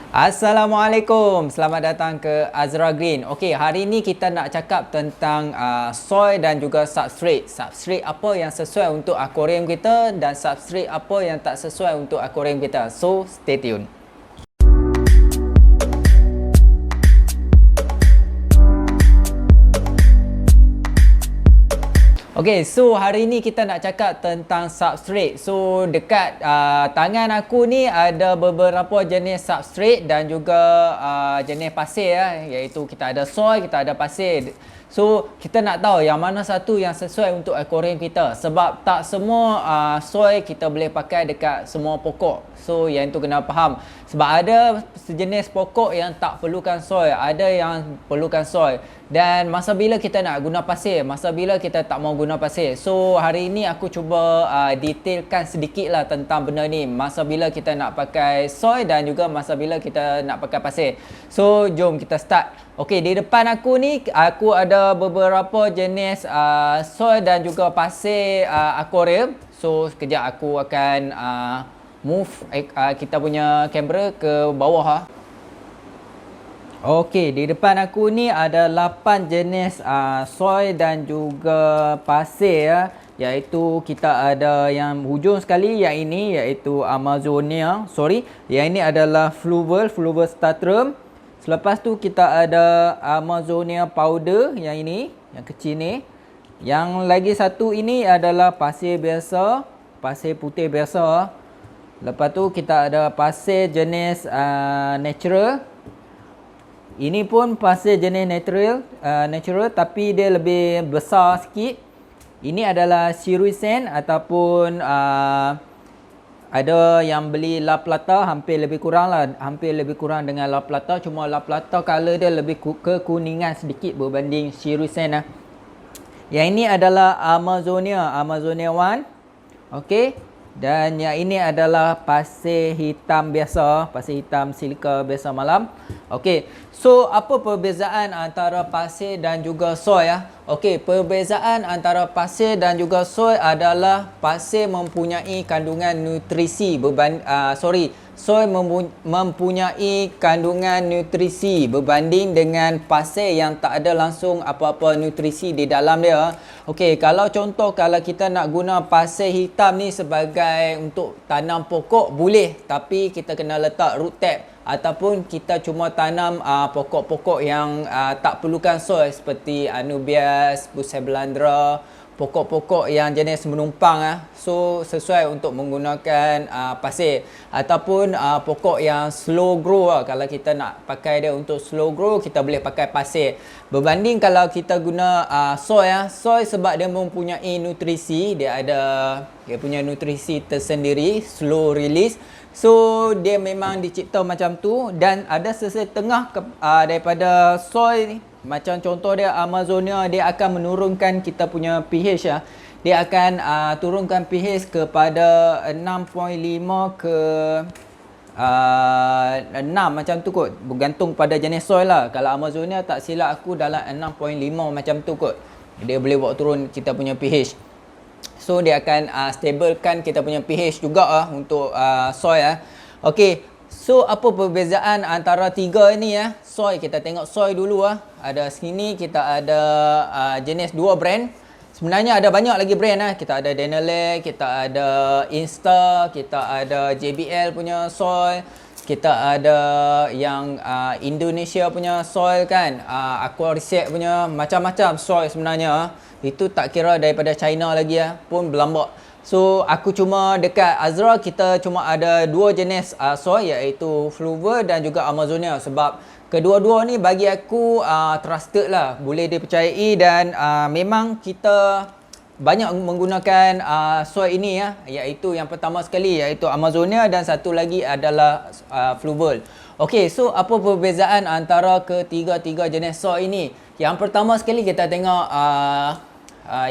Assalamualaikum, selamat datang ke Azra Green. Okey, hari ini kita nak cakap tentang soil dan juga substrate. Substrate apa yang sesuai untuk akuarium kita dan substrate apa yang tak sesuai untuk akuarium kita. So, stay tune. Okay, so hari ni kita nak cakap tentang substrate. So, dekat tangan aku ni ada beberapa jenis substrate dan juga jenis pasir ya. Iaitu kita ada soil, kita ada pasir. So, kita nak tahu yang mana satu yang sesuai untuk akuarium kita. Sebab tak semua soil kita boleh pakai dekat semua pokok. So, yang itu kena faham. Sebab ada sejenis pokok yang tak perlukan soil, ada yang perlukan soil. Dan masa bila kita nak guna pasir, masa bila kita tak mau guna pasir. So hari ini aku cuba detailkan sedikit lah tentang benda ni. Masa bila kita nak pakai soil dan juga masa bila kita nak pakai pasir. So jom kita start. Okay, di depan aku ni aku ada beberapa jenis soil dan juga pasir akuarium. So sekejap aku akan move kita punya kamera ke bawah . Okey, di depan aku ni ada 8 jenis soil dan juga pasir ya. Iaitu kita ada yang hujung sekali yang ini iaitu Amazonia. Yang ini adalah Fluval Statrum. Selepas tu kita ada Amazonia powder yang ini, yang kecil ni. Yang lagi satu ini adalah pasir biasa, pasir putih biasa. Lepas tu kita ada pasir jenis natural. Ini pun pasir jenis natural tapi dia lebih besar sikit. Ini adalah Cerusen ataupun ada yang beli La Plata, hampir lebih kurang dengan La Plata. Cuma La Plata color dia lebih kekuningan sedikit berbanding Cerusen . Yang ini adalah Amazonia 1. Okey. Dan yang ini adalah pasir hitam biasa, pasir hitam silika biasa malam. Okey, so apa perbezaan antara pasir dan juga soil ya? Okey, perbezaan antara pasir dan juga soil adalah pasir mempunyai kandungan nutrisi soil mempunyai kandungan nutrisi berbanding dengan pasir yang tak ada langsung apa-apa nutrisi di dalam dia. Okey, kalau kita nak guna pasir hitam ni sebagai untuk tanam pokok boleh, tapi kita kena letak root tap ataupun kita cuma tanam pokok-pokok yang tak perlukan soil seperti Anubias, Bucephalandra, pokok-pokok yang jenis menumpang so sesuai untuk menggunakan pasir ataupun pokok yang slow grow kalau kita nak pakai dia untuk slow grow kita boleh pakai pasir. Berbanding kalau kita guna soil sebab dia mempunyai nutrisi, dia punya nutrisi tersendiri, slow release. So dia memang dicipta macam tu dan ada sesetengah daripada soil ni. Macam contoh dia Amazonia, dia akan menurunkan kita punya pH ya. Dia akan turunkan pH kepada 6.5 ke 6 macam tu kot. Bergantung pada jenis soil lah. Kalau Amazonia tak silap aku dalam 6.5 macam tu kot. Dia boleh bawa turun kita punya pH. So dia akan stablekan kita punya pH juga untuk soil . Okey, so apa perbezaan antara tiga ini ya? Soil, kita tengok soil dulu . Ada sini kita ada jenis 2 brand. Sebenarnya ada banyak lagi brand . Kita ada Denelec, kita ada Insta, kita ada JBL punya soil. Kita ada yang Indonesia punya soil kan. Aquareset punya macam-macam soil sebenarnya . Itu tak kira daripada China lagi pun berlambak. So aku cuma dekat Azra kita cuma ada 2 jenis soil iaitu Fluval dan juga Amazonia. Sebab kedua-dua ni bagi aku trusted lah, boleh dipercayai dan memang kita banyak menggunakan soil ini iaitu yang pertama sekali iaitu Amazonia dan satu lagi adalah Fluval. Okey, so apa perbezaan antara ketiga-tiga jenis soil ini? Yang pertama sekali kita tengok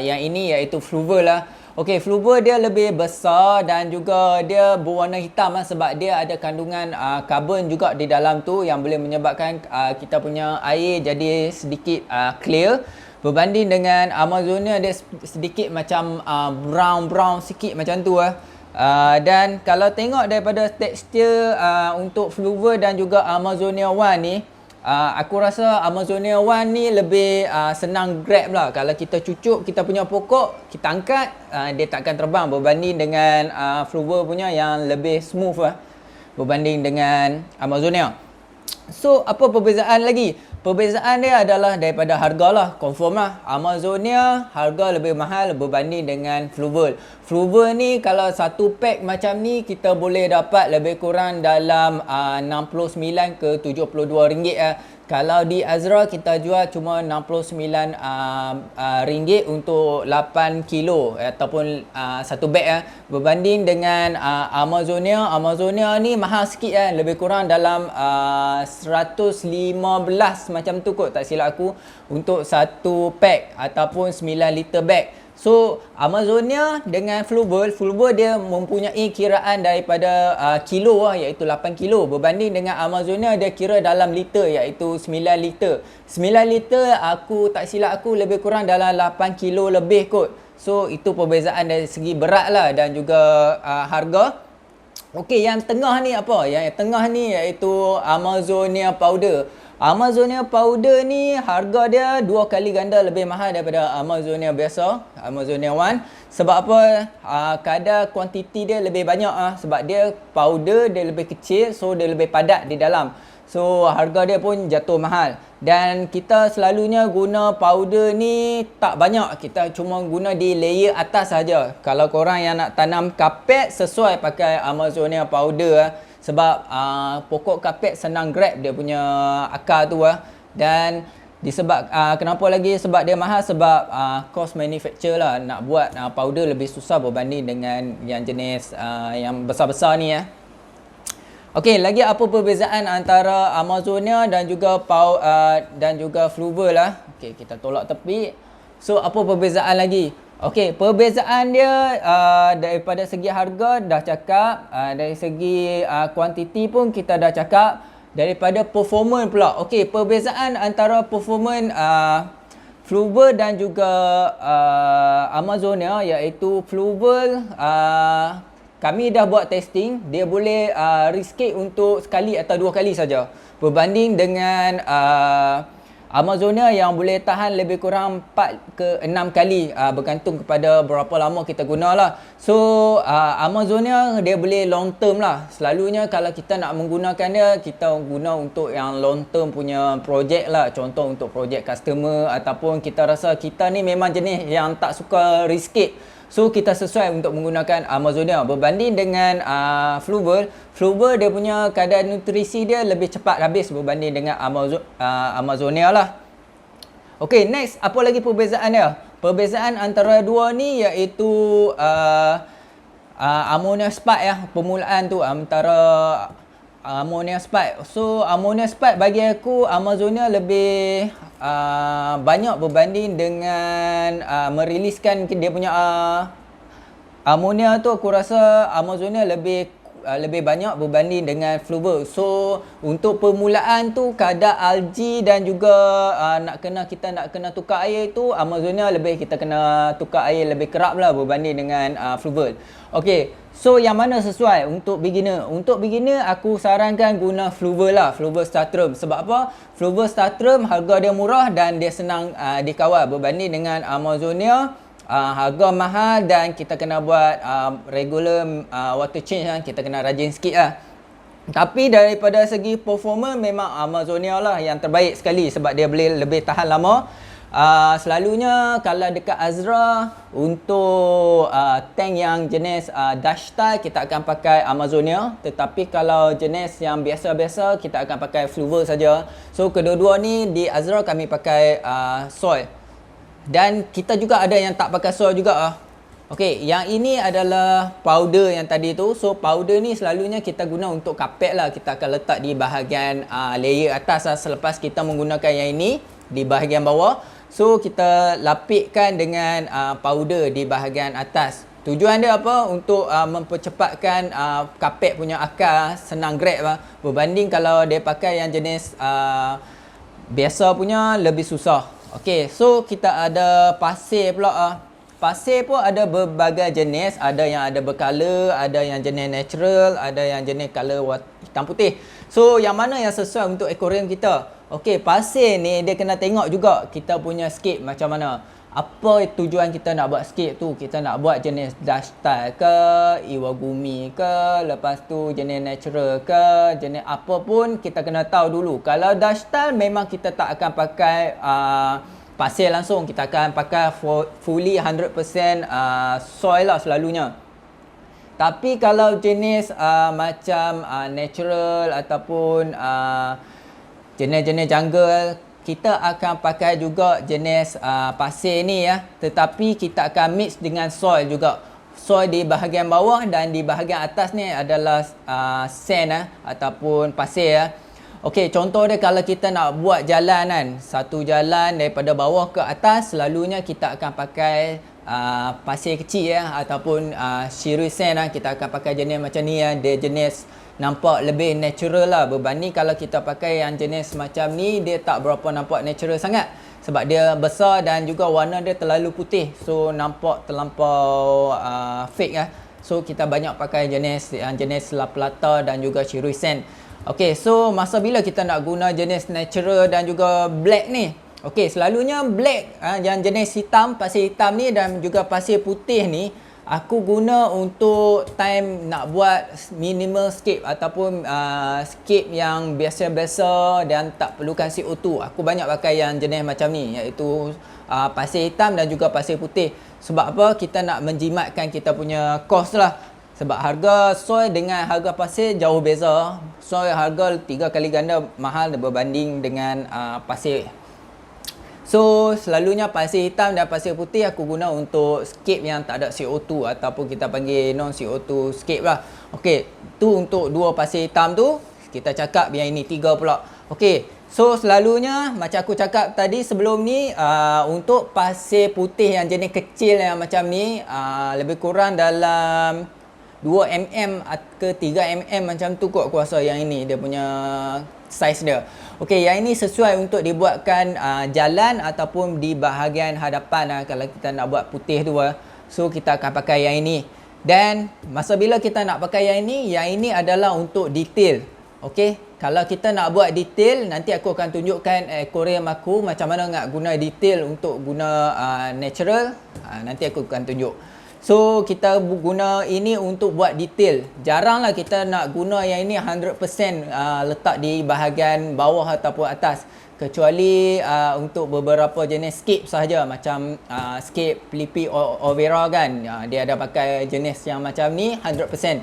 yang ini iaitu Fluval . Okey, Fluval dia lebih besar dan juga dia berwarna hitam sebab dia ada kandungan karbon juga di dalam tu yang boleh menyebabkan kita punya air jadi sedikit clear. Berbanding dengan Amazonia dia sedikit macam brown sikit macam tu . Dan kalau tengok daripada tekstur untuk Fluval dan juga Amazonia One ni, aku rasa Amazonia One ni lebih senang grab lah. Kalau kita cucuk kita punya pokok, kita angkat, dia takkan terbang berbanding dengan Fluval punya yang lebih smooth lah berbanding dengan Amazonia. So apa perbezaan lagi? Perbezaan dia adalah daripada harga lah, confirm lah. Amazonia harga lebih mahal berbanding dengan Fluval. Fluval ni kalau satu pack macam ni kita boleh dapat lebih kurang dalam 69 ke 72 ringgit lah. Kalau di Azra kita jual cuma 69 ringgit untuk 8 kilo ataupun satu beg lah. Berbanding dengan Amazonia ni mahal sikit lah, lebih kurang dalam 115 macam tu kot tak silap aku untuk satu pack ataupun 9 liter beg. So Amazonia dengan Fluval dia mempunyai kiraan daripada kilo lah, iaitu 8 kilo. Berbanding dengan Amazonia dia kira dalam liter, iaitu 9 liter. 9 liter aku tak silap aku lebih kurang dalam 8 kilo lebih kot. So itu perbezaan dari segi berat lah dan juga harga. Okey, yang tengah ni apa? Yang tengah ni iaitu Amazonia Powder. Amazonia Powder ni harga dia 2 kali ganda lebih mahal daripada Amazonia biasa, Amazonia One. Sebab apa? Kadar kuantiti dia lebih banyak sebab dia powder, dia lebih kecil, so dia lebih padat di dalam. So harga dia pun jatuh mahal. Dan kita selalunya guna powder ni tak banyak, kita cuma guna di layer atas saja. Kalau korang yang nak tanam kapet, sesuai pakai Amazonia Powder sebab pokok kapet senang grab dia punya akar tu dan disebab kenapa lagi sebab dia mahal, sebab cost manufacture lah, nak buat powder lebih susah berbanding dengan yang jenis yang besar-besar ni Okey, lagi apa perbezaan antara Amazonia dan juga Fluval lah. Okey, kita tolak tepi. So apa perbezaan lagi? Okey, perbezaan dia daripada segi harga dah cakap, dari segi kuantiti pun kita dah cakap, daripada performance pula. Okey, perbezaan antara performance Fluval dan juga Amazonia iaitu Fluval kami dah buat testing, dia boleh risket untuk sekali atau 2 kali saja. Berbanding dengan Amazonia yang boleh tahan lebih kurang 4 ke 6 kali bergantung kepada berapa lama kita guna lah. So Amazonia dia boleh long term lah. Selalunya kalau kita nak menggunakan dia, kita guna untuk yang long term punya projek lah. Contoh untuk projek customer ataupun kita rasa kita ni memang jenis yang tak suka risket. So kita sesuai untuk menggunakan Amazonia. Berbanding dengan Fluval dia punya kadar nutrisi dia lebih cepat habis berbanding dengan Amazonia lah. Okay, next apa lagi perbezaan dia? Perbezaan antara dua ni iaitu ammonia spike permulaan tu antara ammonia spike. So ammonia spike bagi aku Amazonia lebih banyak berbanding dengan meriliskan dia punya ammonia tu. Aku rasa Amazonia lebih banyak berbanding dengan Fluval. So untuk permulaan tu kadar algae dan juga kita nak kena tukar air tu, Amazonia kita kena tukar air lebih kerap lah berbanding dengan Fluval. Okey, so yang mana sesuai untuk beginner? Untuk beginner aku sarankan guna Fluval lah, Fluval Statrum. Sebab apa? Fluval Statrum harga dia murah dan dia senang dikawal berbanding dengan Amazonia. Harga mahal dan kita kena buat regular water change kita kena rajin sikit lah. Tapi daripada segi performance memang Amazonia lah yang terbaik sekali sebab dia boleh lebih tahan lama. Selalunya kalau dekat Azra untuk tank yang jenis dash style kita akan pakai Amazonia, tetapi kalau jenis yang biasa-biasa kita akan pakai Fluval saja. So kedua-dua ni di Azra kami pakai soil. Dan kita juga ada yang tak pakai soil juga Okey, yang ini adalah powder yang tadi tu. So powder ni selalunya kita guna untuk kapet lah. Kita akan letak di bahagian layer atas selepas kita menggunakan yang ini di bahagian bawah. So kita lapikkan dengan powder di bahagian atas. Tujuan dia apa? Untuk mempercepatkan kapet punya akar senang grab berbanding kalau dia pakai yang jenis biasa punya lebih susah. Okey, so kita ada pasir pula Pasir pun ada berbagai jenis, ada yang ada berkala, ada yang jenis natural, ada yang jenis kala hitam putih. So yang mana yang sesuai untuk akuarium kita? Okey, pasir ni dia kena tengok juga kita punya scape macam mana. Apa tujuan kita nak buat scape tu? Kita nak buat jenis dust style ke, iwagumi ke, lepas tu jenis natural ke, jenis apa pun kita kena tahu dulu. Kalau dust style memang kita tak akan pakai pasir langsung, kita akan pakai fully 100% soil lah selalunya. Tapi kalau jenis macam natural ataupun jenis-jenis jungle, kita akan pakai juga jenis pasir ni ya. Tetapi kita akan mix dengan soil juga. Soil di bahagian bawah dan di bahagian atas ni adalah sand ataupun pasir ya. Okey, contoh dia kalau kita nak buat jalan kan, satu jalan daripada bawah ke atas, selalunya kita akan pakai pasir kecil ya, ataupun shirui sand kita akan pakai jenis macam ni ya. Dia jenis nampak lebih natural lah, berbanding kalau kita pakai yang jenis macam ni, dia tak berapa nampak natural sangat. Sebab dia besar dan juga warna dia terlalu putih, so nampak terlampau fake lah. So kita banyak pakai jenis La Plata dan juga shirui sand. Okey, so masa bila kita nak guna jenis natural dan juga black ni? Okey, selalunya black yang jenis hitam, pasir hitam ni dan juga pasir putih ni aku guna untuk time nak buat minimal scape ataupun scape yang biasa-biasa dan tak perlukan CO2. Aku banyak pakai yang jenis macam ni, iaitu pasir hitam dan juga pasir putih. Sebab apa? Kita nak menjimatkan kita punya cost lah. Sebab harga soil dengan harga pasir jauh beza. Soil harga 3 kali ganda mahal berbanding dengan pasir. So selalunya pasir hitam dan pasir putih aku guna untuk scape yang tak ada CO2 ataupun kita panggil non CO2 scape lah. Okey, tu untuk dua pasir hitam tu. Kita cakap yang ini 3 pula. Okey, so selalunya macam aku cakap tadi sebelum ni, untuk pasir putih yang jenis kecil yang macam ni, lebih kurang dalam 2mm ke 3mm macam tu kot aku rasa yang ini dia punya saiz dia. Okey, yang ini sesuai untuk dibuatkan jalan ataupun di bahagian hadapan kalau kita nak buat putih tu. So kita akan pakai yang ini. Dan masa bila kita nak pakai yang ini adalah untuk detail. Okey, kalau kita nak buat detail, nanti aku akan tunjukkan akuarium aku macam mana nak guna detail untuk guna natural. Nanti aku akan tunjuk. So kita guna ini untuk buat detail. Jaranglah kita nak guna yang ini 100% letak di bahagian bawah ataupun atas. Kecuali untuk beberapa jenis scape sahaja, macam scape Flippy Overa kan. Dia ada pakai jenis yang macam ni 100%.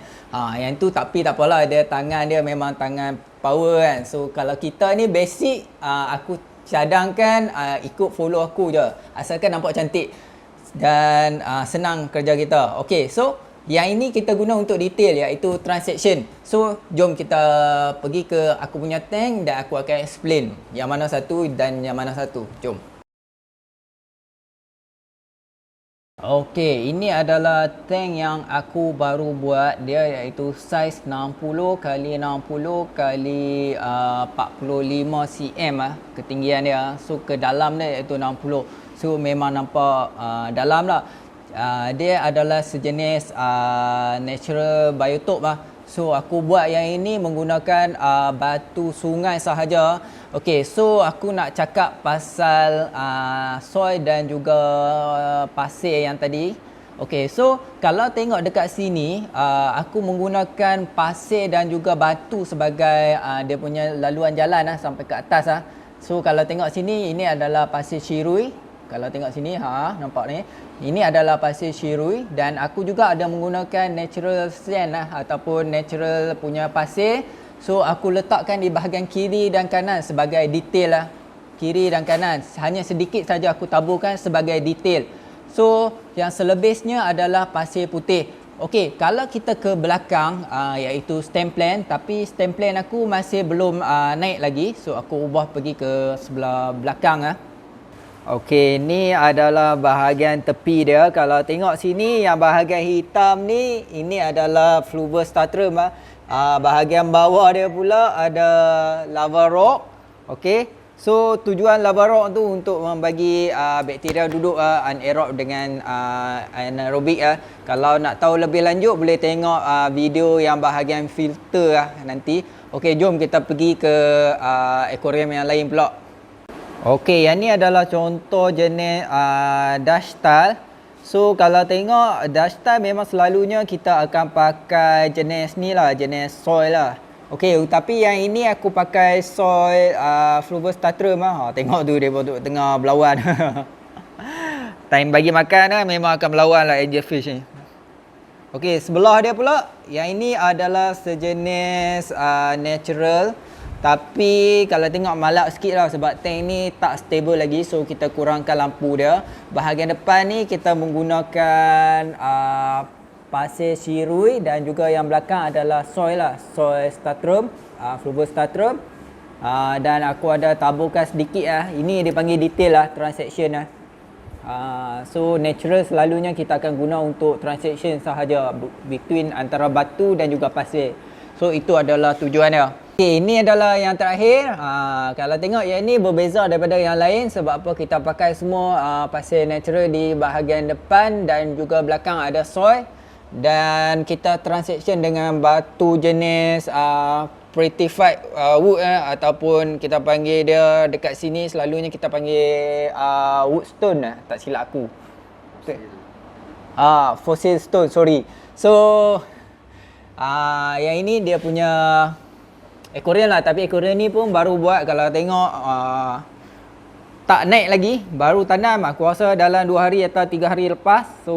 Yang tu tapi tak apalah, dia tangan dia memang tangan power kan. So kalau kita ni basic, aku cadangkan ikut follow aku je. Asalkan nampak cantik dan senang kerja kita. Okey, so yang ini kita guna untuk detail, iaitu transaction. So jom kita pergi ke aku punya tank dan aku akan explain yang mana satu dan yang mana satu. Jom. Okey, ini adalah tank yang aku baru buat. Dia iaitu saiz 60 x 60 x 45 cm ketinggian dia. So ke dalam dia iaitu 60. So memang nampak dalam lah. Dia adalah sejenis natural biotope lah. So aku buat yang ini menggunakan batu sungai sahaja. Okey, so aku nak cakap pasal soil dan juga pasir yang tadi. Okey, so kalau tengok dekat sini, aku menggunakan pasir dan juga batu sebagai dia punya laluan jalan sampai ke atas . So kalau tengok sini, ini adalah pasir shirui. Kalau tengok sini, nampak ni. Ini adalah pasir shirui dan aku juga ada menggunakan natural sand ataupun natural punya pasir. So aku letakkan di bahagian kiri dan kanan sebagai detail . Kiri dan kanan. Hanya sedikit saja aku taburkan sebagai detail. So yang selebihnya adalah pasir putih. Okey, kalau kita ke belakang, iaitu stem plan, tapi stem plan aku masih belum naik lagi. So aku ubah pergi ke sebelah belakang . Okey, ni adalah bahagian tepi dia. Kalau tengok sini, yang bahagian hitam ni, ini adalah Fluvial Stratrum . Bahagian bawah dia pula ada lava rock. Okey, So tujuan lava rock tu untuk membagi bakteria duduk anaerob dengan anaerobik. Kalau nak tahu lebih lanjut boleh tengok video yang bahagian filter nanti. Okey, jom kita pergi ke aquarium yang lain pula. Okey, yang ni adalah contoh jenis dash tile. So kalau tengok dash tile memang selalunya kita akan pakai jenis ni lah, jenis soil lah. Okey, tapi yang ini aku pakai soil Fluvus Statrum lah. Tengok tu dia duduk tengah berlawan. Time bagi makan memang akan berlawan lah angelfish ni. Okey, sebelah dia pula, yang ini adalah sejenis natural. Tapi kalau tengok malap sikit lah sebab tank ni tak stable lagi. So kita kurangkan lampu dia. Bahagian depan ni kita menggunakan pasir sirui dan juga yang belakang adalah soil lah, soil statrum, Fluvus Statrum. Dan aku ada taburkan sedikit lah. Ini dia panggil detail lah, transaction lah. So natural selalunya kita akan guna untuk transaction sahaja between antara batu dan juga pasir. So itu adalah tujuannya. Okay, ini adalah yang terakhir. Kalau tengok yang ini berbeza daripada yang lain. Sebab apa, kita pakai semua pasir natural di bahagian depan dan juga belakang ada soil. Dan kita transaction dengan batu jenis prettified wood ataupun kita panggil dia dekat sini selalunya kita panggil wood stone tak silap aku. Fossil stone, sorry. So yang ini dia punya aquarium lah, tapi aquarium ni pun baru buat. Kalau tengok tak naik lagi, baru tanam. Aku rasa dalam 2 hari atau 3 hari lepas. So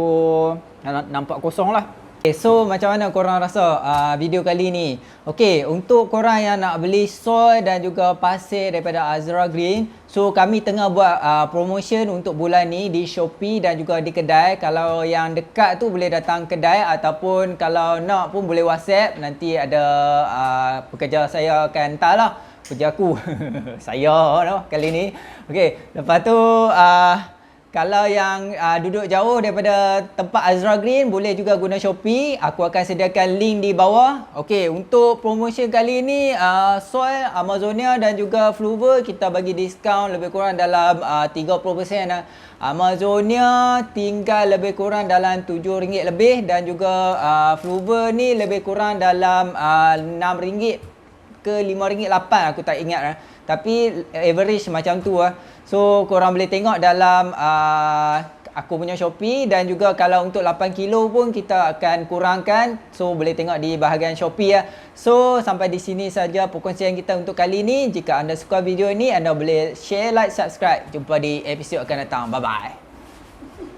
nampak kosong lah. Okay, so macam mana korang rasa video kali ni? Okay, untuk korang yang nak beli soil dan juga pasir daripada Azra Green, so kami tengah buat promotion untuk bulan ni di Shopee dan juga di kedai. Kalau yang dekat tu boleh datang kedai, ataupun kalau nak pun boleh WhatsApp. Nanti ada pekerja saya akan hantar lah, pekerja aku. Saya no, kali ni. Okay, lepas tu kalau yang duduk jauh daripada tempat Azra Green, boleh juga guna Shopee. Aku akan sediakan link di bawah. Okey, untuk promotion kali ni soil, Amazonia dan juga Fluver kita bagi diskaun lebih kurang dalam 30%. Amazonia tinggal lebih kurang dalam RM7 lebih, dan juga Fluver ni lebih kurang dalam RM6 ke RM5.8, aku tak ingat. Tapi average macam tu lah. So korang boleh tengok dalam aku punya Shopee, dan juga kalau untuk 8 kilo pun kita akan kurangkan. So boleh tengok di bahagian Shopee lah. So sampai di sini saja perkongsian kita untuk kali ni. Jika anda suka video ni, anda boleh share, like, subscribe. Jumpa di episod akan datang. Bye bye.